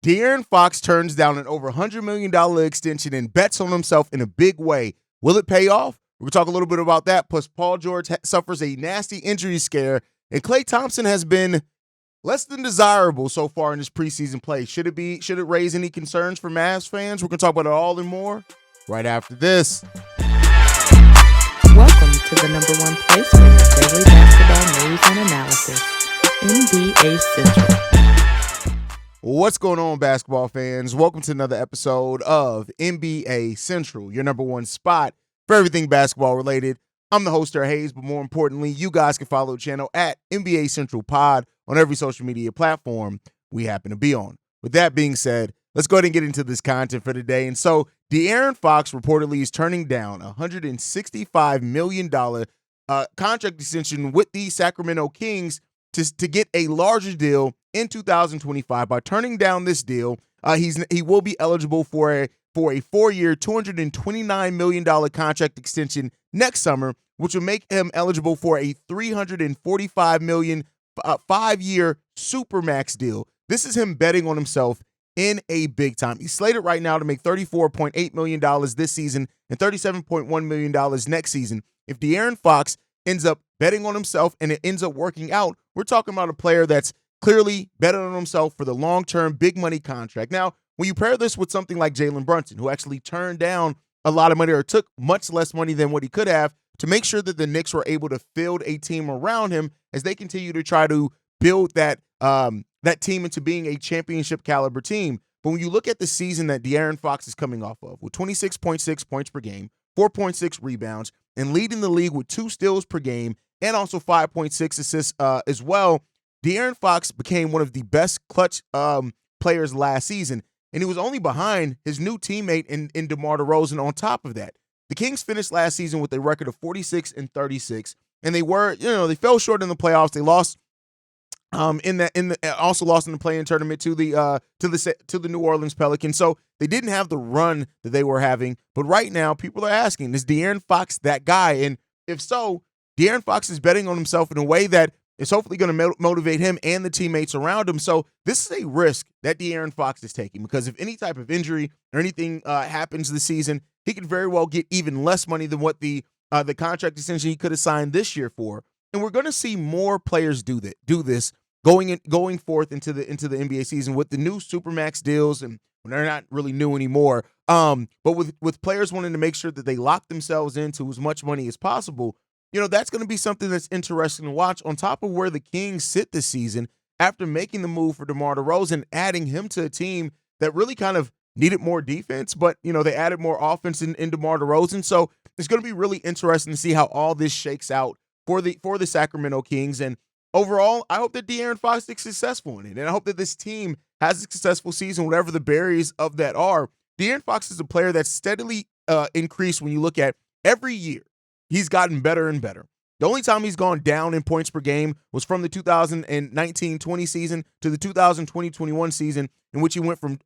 De'Aaron Fox turns down an over $100 million extension and bets on himself in a big way. Will it pay off? We're going to talk a little bit about that. Plus, Paul George suffers a nasty injury scare, and Klay Thompson has been less than desirable so far in his preseason play. Should it raise any concerns for Mavs fans? We're going to talk about it all and more right after this. Welcome to the number one place for your daily basketball news and analysis, NBA Central. What's going on, basketball fans? Welcome to another episode of NBA Central, your number one spot for everything basketball related. I'm the host, Haize, but more importantly, you guys can follow the channel at NBA Central Pod on every social media platform we happen to be on. With that being said, let's go ahead and get into this content for today. And so, De'Aaron Fox reportedly is turning down a $165 million contract extension with the Sacramento Kings to get a larger deal in 2025. By turning down this deal, he will be eligible for a 4-year, $229 million contract extension next summer, which will make him eligible for a $345 million 5-year supermax deal. This is him betting on himself in a big time. He's slated right now to make $34.8 million this season and $37.1 million next season. If De'Aaron Fox ends up betting on himself and it ends up working out, we're talking about a player that's clearly betting on himself for the long-term big money contract. Now, when you pair this with something like Jalen Brunson, who actually turned down a lot of money or took much less money than what he could have to make sure that the Knicks were able to field a team around him as they continue to try to build that team into being a championship caliber team. But when you look at the season that De'Aaron Fox is coming off of, with 26.6 points per game, 4.6 rebounds, and leading the league with 2 steals per game, and also 5.6 assists as well, De'Aaron Fox became one of the best clutch players last season, and he was only behind his new teammate in DeMar DeRozan on top of that. The Kings finished last season with a record of 46-36, and they fell short in the playoffs. They lost also lost in the play-in tournament to the New Orleans Pelicans. So they didn't have the run that they were having. But right now, people are asking, is De'Aaron Fox that guy? And if so, De'Aaron Fox is betting on himself in a way that is hopefully going to motivate him and the teammates around him. So this is a risk that De'Aaron Fox is taking, because if any type of injury or anything happens this season, he could very well get even less money than what the contract extension he could have signed this year for. And we're going to see more players do this going forth into the NBA season with the new Supermax deals, and they're not really new anymore. But with players wanting to make sure that they lock themselves into as much money as possible, that's going to be something that's interesting to watch, on top of where the Kings sit this season after making the move for DeMar DeRozan, adding him to a team that really kind of needed more defense, but they added more offense in DeMar DeRozan. So it's going to be really interesting to see how all this shakes out for the Sacramento Kings. And overall, I hope that De'Aaron Fox is successful in it, and I hope that this team has a successful season, whatever the barriers of that are. De'Aaron Fox is a player that's steadily increased when you look at every year. He's gotten better and better. The only time he's gone down in points per game was from the 2019-20 season to the 2020-21 season, in which he went from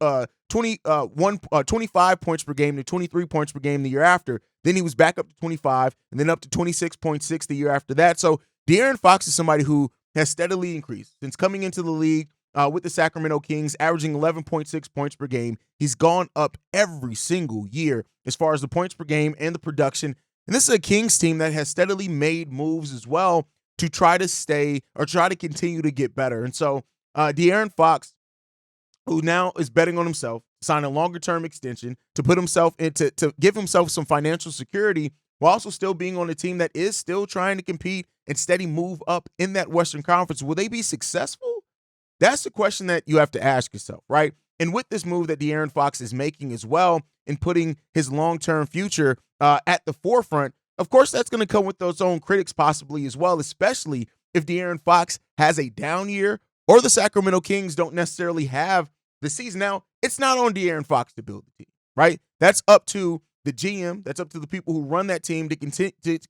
25 points per game to 23 points per game the year after. Then he was back up to 25, and then up to 26.6 the year after that. So De'Aaron Fox is somebody who has steadily increased since coming into the league with the Sacramento Kings, averaging 11.6 points per game. He's gone up every single year as far as the points per game and the production. And this is a Kings team that has steadily made moves as well to try to continue to get better. And so De'Aaron Fox, who now is betting on himself, sign a longer-term extension to put himself to give himself some financial security, while also still being on a team that is still trying to compete and steady move up in that Western Conference. Will they be successful? That's the question that you have to ask yourself, right? And with this move that De'Aaron Fox is making as well, in putting his long-term future at the forefront, of course, that's going to come with its own critics possibly as well, especially if De'Aaron Fox has a down year or the Sacramento Kings don't necessarily have the season. Now, it's not on De'Aaron Fox to build the team, right? That's up to the GM. That's up to the people who run that team to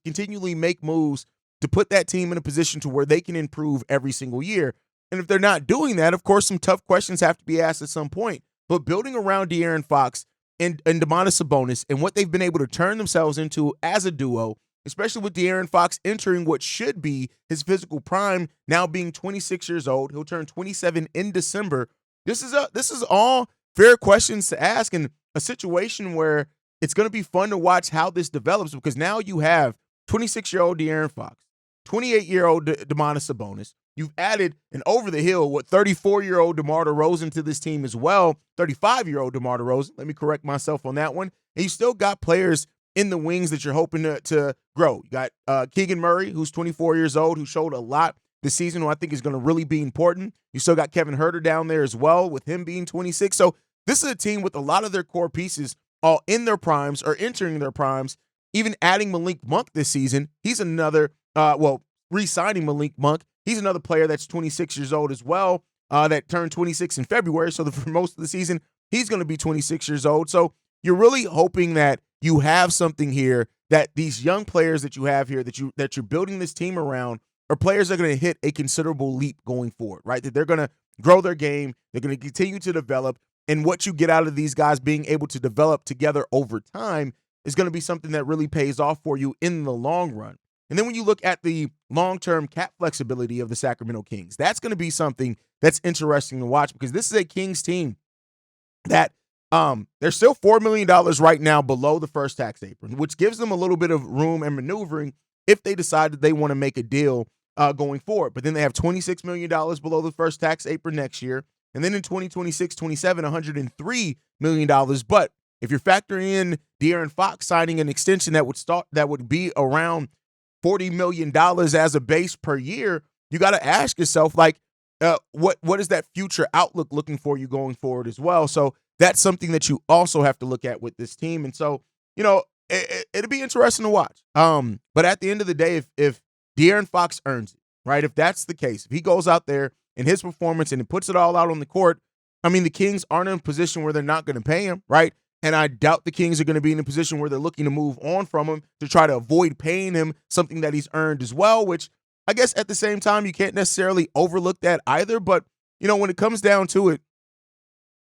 continually make moves to put that team in a position to where they can improve every single year. And if they're not doing that, of course, some tough questions have to be asked at some point. But building around De'Aaron Fox and Domantas Sabonis and what they've been able to turn themselves into as a duo, especially with De'Aaron Fox entering what should be his physical prime, now being 26 years old. He'll turn 27 in December. This is all fair questions to ask, and a situation where it's going to be fun to watch how this develops, because now you have 26-year-old De'Aaron Fox, 28-year-old Domantas Sabonis. You've added an over-the-hill, 34-year-old DeMar DeRozan to this team as well, 35-year-old DeMar DeRozan. Let me correct myself on that one. And you still got players in the wings that you're hoping to grow. You got Keegan Murray, who's 24 years old, who showed a lot this season, who I think is going to really be important. You still got Kevin Huerter down there as well, with him being 26. So this is a team with a lot of their core pieces all in their primes or entering their primes. Even adding Malik Monk this season, he's another, re-signing Malik Monk, he's another player that's 26 years old as well, that turned 26 in February. So for most of the season, he's going to be 26 years old. So you're really hoping that you have something here, that these young players that you have here, that you're building this team around, are players that are going to hit a considerable leap going forward, right? That they're going to grow their game, they're going to continue to develop, and what you get out of these guys being able to develop together over time is going to be something that really pays off for you in the long run. And then when you look at the long-term cap flexibility of the Sacramento Kings, that's going to be something that's interesting to watch, because this is a Kings team that they're still $4 million right now below the first tax apron, which gives them a little bit of room and maneuvering if they decide that they want to make a deal going forward. But then they have $26 million below the first tax apron next year. And then in 2026, 27, $103 million. But if you're factoring in De'Aaron Fox signing an extension that would be around $40 million as a base per year, you got to ask yourself, like, what is that future outlook looking for you going forward as well? So that's something that you also have to look at with this team. And so, it'll be interesting to watch. But at the end of the day, if De'Aaron Fox earns it, right? If that's the case, if he goes out there in his performance and he puts it all out on the court, I mean, the Kings aren't in a position where they're not going to pay him, right? And I doubt the Kings are going to be in a position where they're looking to move on from him to try to avoid paying him something that he's earned as well, which I guess at the same time, you can't necessarily overlook that either. But, when it comes down to it,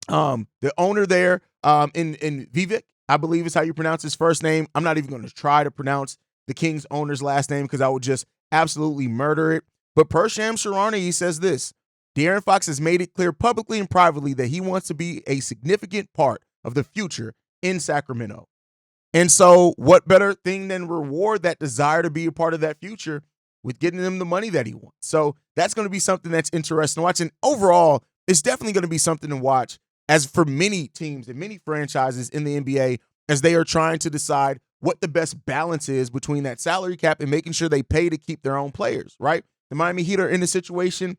the owner there in Vivek, I believe is how you pronounce his first name. I'm not even going to try to pronounce the Kings owner's last name because I would just absolutely murder it. But per Shams Charania, he says this: De'Aaron Fox has made it clear publicly and privately that he wants to be a significant part of the future in Sacramento. And so what better thing than reward that desire to be a part of that future with getting him the money that he wants? So that's going to be something that's interesting to watch. And overall, it's definitely going to be something to watch as for many teams and many franchises in the NBA as they are trying to decide what the best balance is between that salary cap and making sure they pay to keep their own players, right? The Miami Heat are in a situation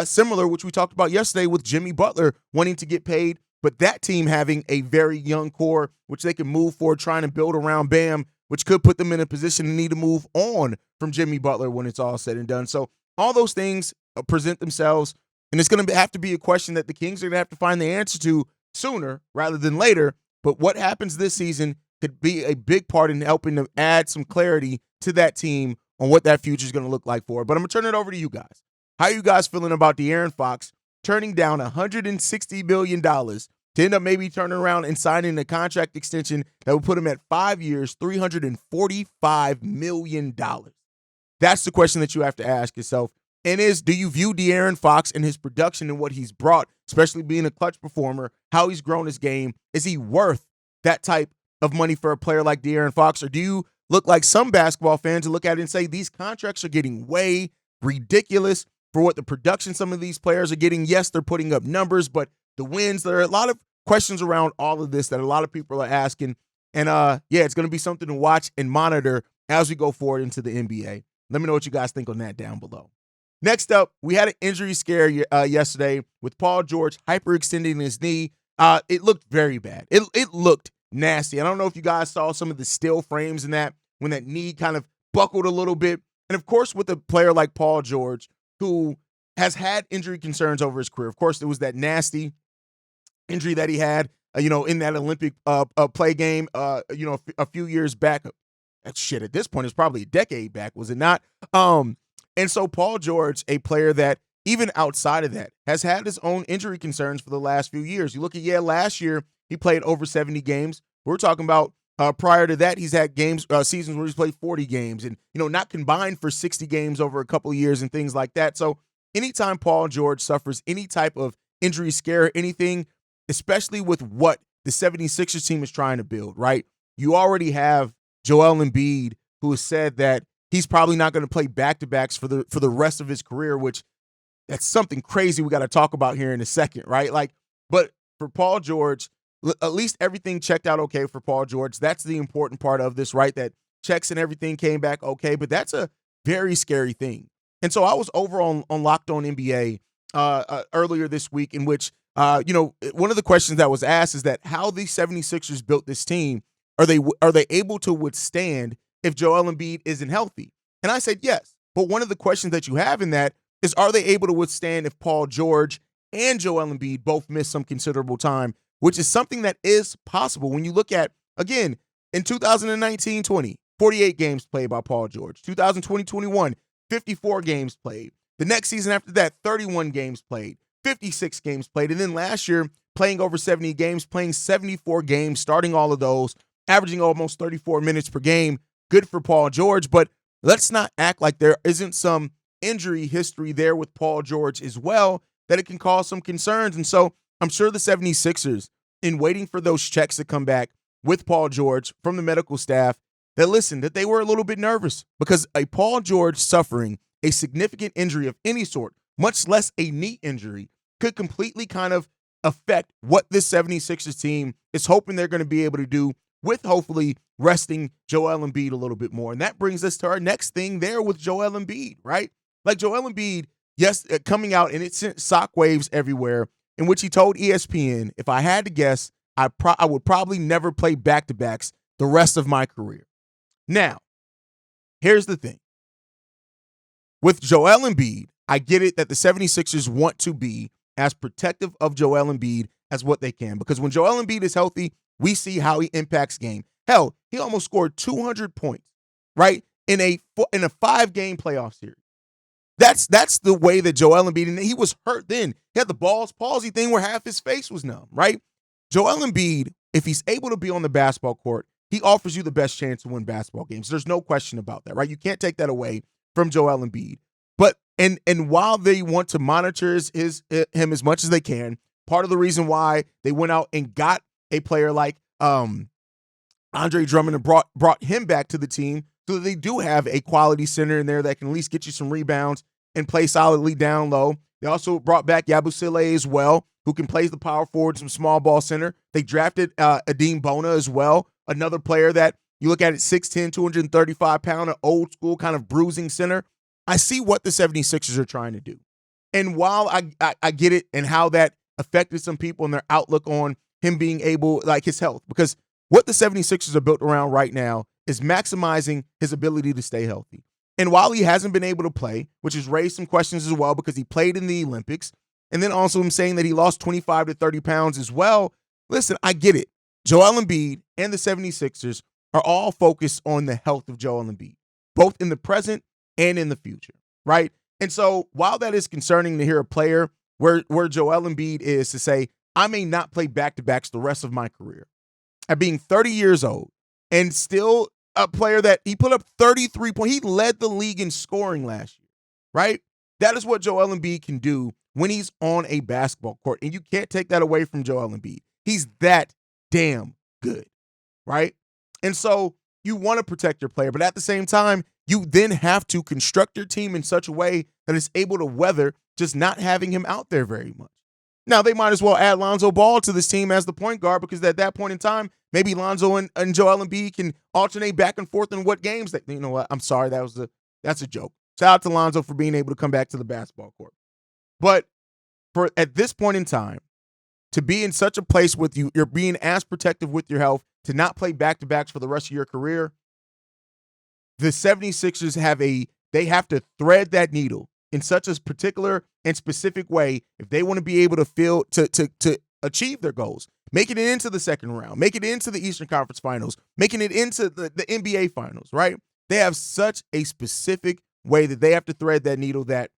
similar, which we talked about yesterday with Jimmy Butler wanting to get paid, but that team having a very young core, which they can move forward, trying to build around Bam, which could put them in a position to need to move on from Jimmy Butler when it's all said and done. So all those things present themselves, and it's going to have to be a question that the Kings are going to have to find the answer to sooner rather than later. But what happens this season could be a big part in helping to add some clarity to that team on what that future is going to look like for it. But I'm going to turn it over to you guys. How are you guys feeling about De'Aaron Fox turning down $160 million to end up maybe turning around and signing a contract extension that would put him at 5 years, $345 million? That's the question that you have to ask yourself. And do you view De'Aaron Fox and his production and what he's brought, especially being a clutch performer, how he's grown his game, is he worth that type of money for a player like De'Aaron Fox? Or do you look like some basketball fans who look at it and say these contracts are getting way ridiculous for what the production some of these players are getting? Yes, they're putting up numbers, but the wins, there are a lot of questions around all of this that a lot of people are asking. And it's going to be something to watch and monitor as we go forward into the NBA. Let me know what you guys think on that down below. Next up, we had an injury scare yesterday with Paul George hyperextending his knee. It looked very bad. It looked nasty. I don't know if you guys saw some of the still frames in that when that knee kind of buckled a little bit. And of course, with a player like Paul George, who has had injury concerns over his career, of course, there was that nasty injury that he had, in that Olympic play game, a few years back. Shit, at this point, it's probably a decade back, was it not? And so Paul George, a player that even outside of that has had his own injury concerns for the last few years. You look at, last year he played over 70 games. We're talking about prior to that, he's had seasons where he's played 40 games and, not combined for 60 games over a couple of years and things like that. So anytime Paul George suffers any type of injury scare or anything, especially with what the 76ers team is trying to build, right? You already have Joel Embiid, who has said that he's probably not going to play back-to-backs for the rest of his career, which that's something crazy we got to talk about here in a second, right? But for Paul George, at least everything checked out okay for Paul George. That's the important part of this, right? That checks and everything came back okay, but that's a very scary thing. And so I was over on Locked On NBA earlier this week, in which, one of the questions that was asked is that how the 76ers built this team, are they able to withstand if Joel Embiid isn't healthy? And I said yes. But one of the questions that you have in that is, are they able to withstand if Paul George and Joel Embiid both miss some considerable time, which is something that is possible when you look at, again, in 2019-20, 48 games played by Paul George. 2020-21, 54 games played. The next season after that, 31 games played, 56 games played. And then last year, playing over 70 games, playing 74 games, starting all of those, averaging almost 34 minutes per game. Good for Paul George, but let's not act like there isn't some injury history there with Paul George as well, that it can cause some concerns. And so I'm sure the 76ers, in waiting for those checks to come back with Paul George from the medical staff, that they were a little bit nervous, because a Paul George suffering a significant injury of any sort, much less a knee injury, could completely kind of affect what this 76ers team is hoping they're going to be able to do with hopefully resting Joel Embiid a little bit more. And that brings us to our next thing there with Joel Embiid, right? Like Joel Embiid, yes, coming out, and it sent shockwaves everywhere, in which he told ESPN, if I had to guess, I would probably never play back-to-backs the rest of my career. Now, here's the thing. With Joel Embiid, I get it that the 76ers want to be as protective of Joel Embiid as what they can, because when Joel Embiid is healthy, we see how he impacts game. Hell, he almost scored 200 points, right, in a 5-game playoff series. That's the way that Joel Embiid, and he was hurt then. He had the Ball's palsy thing where half his face was numb, right? Joel Embiid, if he's able to be on the basketball court, he offers you the best chance to win basketball games. There's no question about that, right? You can't take that away from Joel Embiid. But and while they want to monitor him as much as they can, part of the reason why they went out and got a player like Andre Drummond and brought him back to the team, so that they do have a quality center in there that can at least get you some rebounds and play solidly down low. They also brought back Yabusele as well, who can play the power forward, some small ball center. They drafted Adem Bona as well, another player that you look at it, 6'10", 235-pound, an old school kind of bruising center. I see what the 76ers are trying to do. And while I get it and how that affected some people and their outlook on him being able, like his health, because what the 76ers are built around right now is maximizing his ability to stay healthy. And while he hasn't been able to play, which has raised some questions as well, because he played in the Olympics, and then also him saying that he lost 25 to 30 pounds as well, listen, I get it. Joel Embiid and the 76ers are all focused on the health of Joel Embiid, both in the present and in the future, right? And so while that is concerning to hear a player where Joel Embiid is to say, I may not play back-to-backs the rest of my career, at being 30 years old and still a player that he put up 33 points. He led the league in scoring last year, right? That is what Joel Embiid can do when he's on a basketball court, and you can't take that away from Joel Embiid. He's that damn good, right? And so you want to protect your player, but at the same time, you then have to construct your team in such a way that it's able to weather just not having him out there very much. Now, they might as well add Lonzo Ball to this team as the point guard, because at that point in time, maybe Lonzo and Joel Embiid can alternate back and forth in what games. That, you know what? I'm sorry. That's a joke. Shout out to Lonzo for being able to come back to the basketball court. But for at this point in time, to be in such a place with you're being as protective with your health, to not play back-to-backs for the rest of your career, the 76ers they have to thread that needle in such a particular and specific way if they want to be able to achieve their goals, making it into the second round, making it into the Eastern Conference Finals, making it into the NBA Finals, right? They have such a specific way that they have to thread that needle that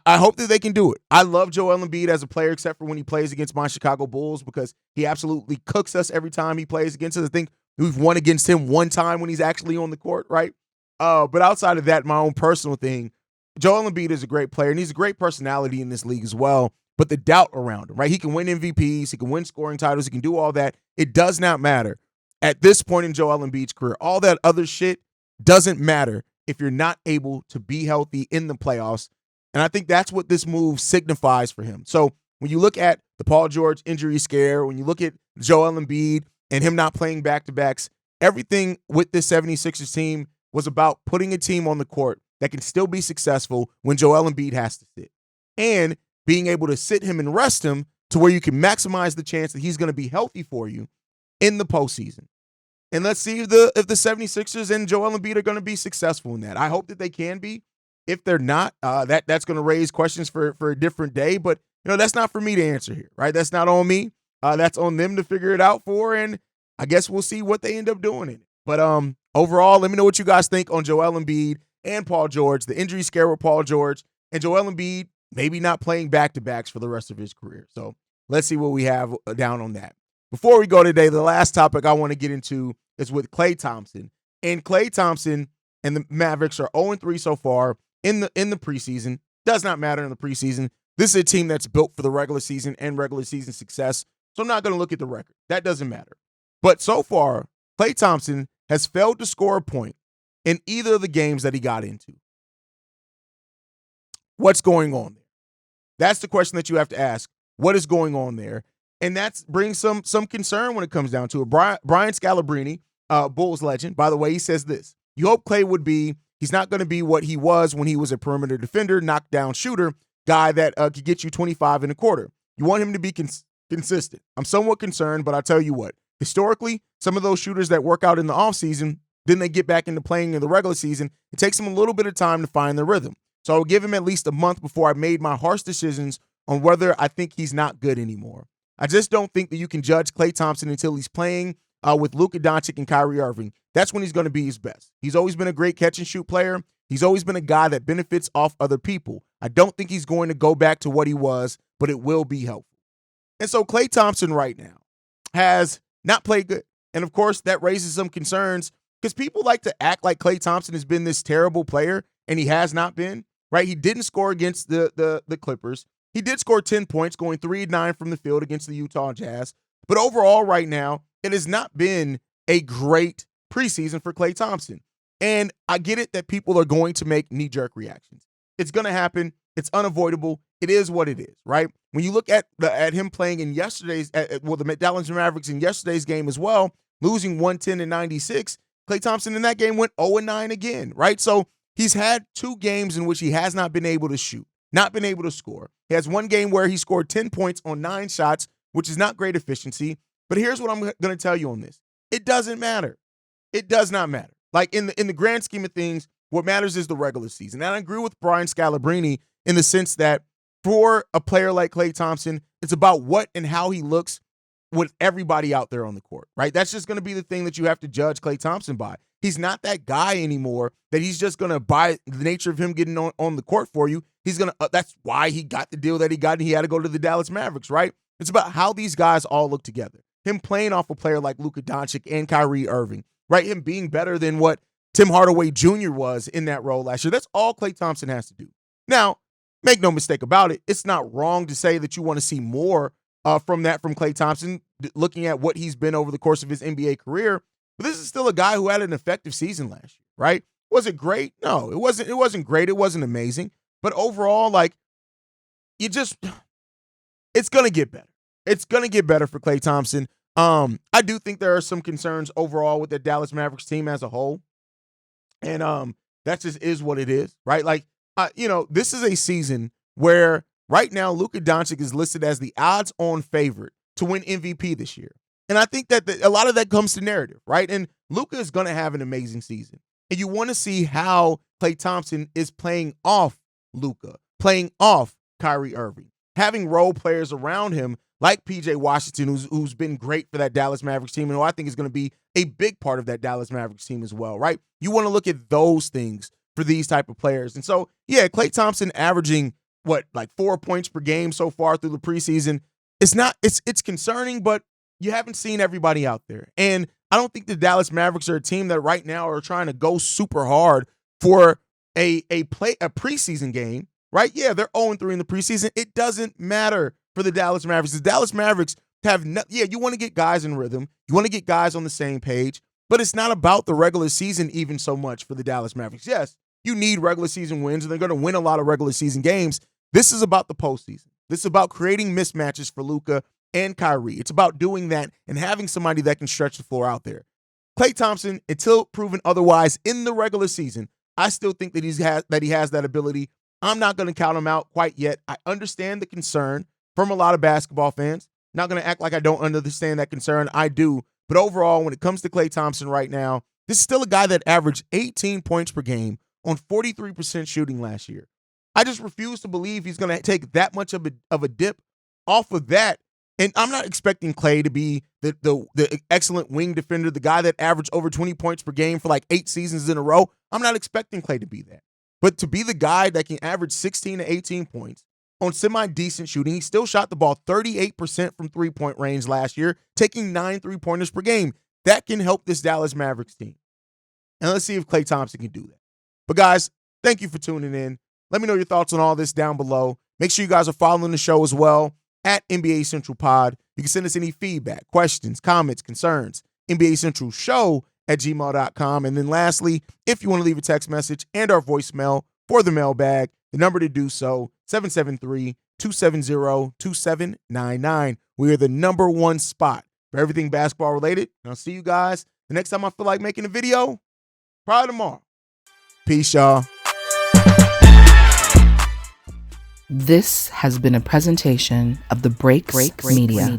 I hope that they can do it. I love Joel Embiid as a player, except for when he plays against my Chicago Bulls, because he absolutely cooks us every time he plays against us. I think we've won against him one time when he's actually on the court, right? But outside of that, my own personal thing, Joel Embiid is a great player, and he's a great personality in this league as well. but the doubt around him, right? He can win MVPs, he can win scoring titles, he can do all that. It does not matter at this point in Joel Embiid's career. All that other shit doesn't matter if you're not able to be healthy in the playoffs. And I think that's what this move signifies for him. So when you look at the Paul George injury scare, when you look at Joel Embiid and him not playing back-to-backs, everything with this 76ers team was about putting a team on the court that can still be successful when Joel Embiid has to sit, and being able to sit him and rest him to where you can maximize the chance that he's going to be healthy for you in the postseason. And let's see if the 76ers and Joel Embiid are going to be successful in that. I hope that they can be. If they're not, that's going to raise questions for a different day. But, that's not for me to answer here, right? That's not on me. That's on them to figure it out for, and I guess we'll see what they end up doing in it. But overall, let me know what you guys think on Joel Embiid and Paul George, the injury scare with Paul George, and Joel Embiid maybe not playing back-to-backs for the rest of his career. So let's see what we have down on that. Before we go today, the last topic I want to get into is with Klay Thompson. And Klay Thompson and the Mavericks are 0-3 so far in the preseason. Does not matter in the preseason. This is a team that's built for the regular season and regular season success. So I'm not going to look at the record. That doesn't matter. But so far, Klay Thompson has failed to score a point in either of the games that he got into. What's going on there? That's the question that you have to ask. What is going on there? And that brings some concern when it comes down to it. Brian Scalabrine, Bulls legend, by the way, he says this. You hope Klay would be, he's not going to be what he was when he was a perimeter defender, knockdown shooter, guy that could get you 25 and a quarter. You want him to be consistent. I'm somewhat concerned, but I'll tell you what. Historically, some of those shooters that work out in the offseason, then they get back into playing in the regular season. It takes them a little bit of time to find their rhythm. So I would give him at least a month before I made my harsh decisions on whether I think he's not good anymore. I just don't think that you can judge Klay Thompson until he's playing with Luka Doncic and Kyrie Irving. That's when he's going to be his best. He's always been a great catch-and-shoot player. He's always been a guy that benefits off other people. I don't think he's going to go back to what he was, but it will be helpful. And so Klay Thompson right now has not played good. And, of course, that raises some concerns because people like to act like Klay Thompson has been this terrible player, and he has not been, right? He didn't score against the Clippers. He did score 10 points, going 3-9 from the field against the Utah Jazz. But overall right now, it has not been a great preseason for Klay Thompson. And I get it that people are going to make knee-jerk reactions. It's going to happen. It's unavoidable. It is what it is, right? When you look at him playing in yesterday's, the Dallas Mavericks in yesterday's game as well, losing 110-96, Klay Thompson in that game went 0-9 again, right? So he's had 2 games in which he has not been able to shoot, not been able to score. He has 1 game where he scored 10 points on 9 shots, which is not great efficiency. But here's what I'm going to tell you on this. It doesn't matter. It does not matter. Like in the grand scheme of things, what matters is the regular season. And I agree with Brian Scalabrine in the sense that for a player like Klay Thompson, it's about what and how he looks with everybody out there on the court, right? That's just going to be the thing that you have to judge Klay Thompson by. He's not that guy anymore that he's just going to, by the nature of him getting on the court for you, he's going to, that's why he got the deal that he got and he had to go to the Dallas Mavericks, right? It's about how these guys all look together. Him playing off a player like Luka Doncic and Kyrie Irving, right? Him being better than what Tim Hardaway Jr. was in that role last year. That's all Klay Thompson has to do. Now, make no mistake about it. It's not wrong to say that you want to see more from Klay Thompson, looking at what he's been over the course of his NBA career. But this is still a guy who had an effective season last year, right? Was it great? No, it wasn't. It wasn't great. It wasn't amazing. But overall, it's going to get better. It's going to get better for Klay Thompson. I do think there are some concerns overall with the Dallas Mavericks team as a whole. And that just is what it is, right? This is a season where right now Luka Doncic is listed as the odds-on favorite to win MVP this year. And I think that a lot of that comes to narrative, right? And Luka is going to have an amazing season. And you want to see how Klay Thompson is playing off Luka, playing off Kyrie Irving, having role players around him like PJ Washington, who's been great for that Dallas Mavericks team and who I think is going to be a big part of that Dallas Mavericks team as well, right? You want to look at those things for these type of players. And so, yeah, Klay Thompson averaging, 4 points per game so far through the preseason. It's concerning, but you haven't seen everybody out there. And I don't think the Dallas Mavericks are a team that right now are trying to go super hard for a preseason game right? Yeah, they're 0-3 in the preseason. It doesn't matter for the Dallas Mavericks. The Dallas Mavericks have you want to get guys in rhythm. You want to get guys on the same page, but it's not about the regular season even so much for the Dallas Mavericks. Yes, you need regular season wins, and they're going to win a lot of regular season games. This is about the postseason. This is about creating mismatches for Luka and Kyrie. It's about doing that and having somebody that can stretch the floor out there. Klay Thompson, until proven otherwise in the regular season, I still think that he has that ability. I'm not going to count him out quite yet. I understand the concern from a lot of basketball fans. Not going to act like I don't understand that concern. I do. But overall, when it comes to Klay Thompson right now, this is still a guy that averaged 18 points per game on 43% shooting last year. I just refuse to believe he's going to take that much of a dip off of that. And I'm not expecting Klay to be the excellent wing defender, the guy that averaged over 20 points per game for like 8 seasons in a row. I'm not expecting Klay to be that. But to be the guy that can average 16 to 18 points on semi-decent shooting, he still shot the ball 38% from three-point range last year, taking 9 3-pointers per game. That can help this Dallas Mavericks team. And let's see if Klay Thompson can do that. But guys, thank you for tuning in. Let me know your thoughts on all this down below. Make sure you guys are following the show as well at NBA Central Pod. You can send us any feedback, questions, comments, concerns, NBA Central Show at gmail.com. And then lastly, if you want to leave a text message and our voicemail for the mailbag, the number to do so, 773-270-2799. We are the #1 spot for everything basketball related. And I'll see you guys the next time I feel like making a video, probably tomorrow. Peace, y'all. This has been a presentation of the Breaks Media.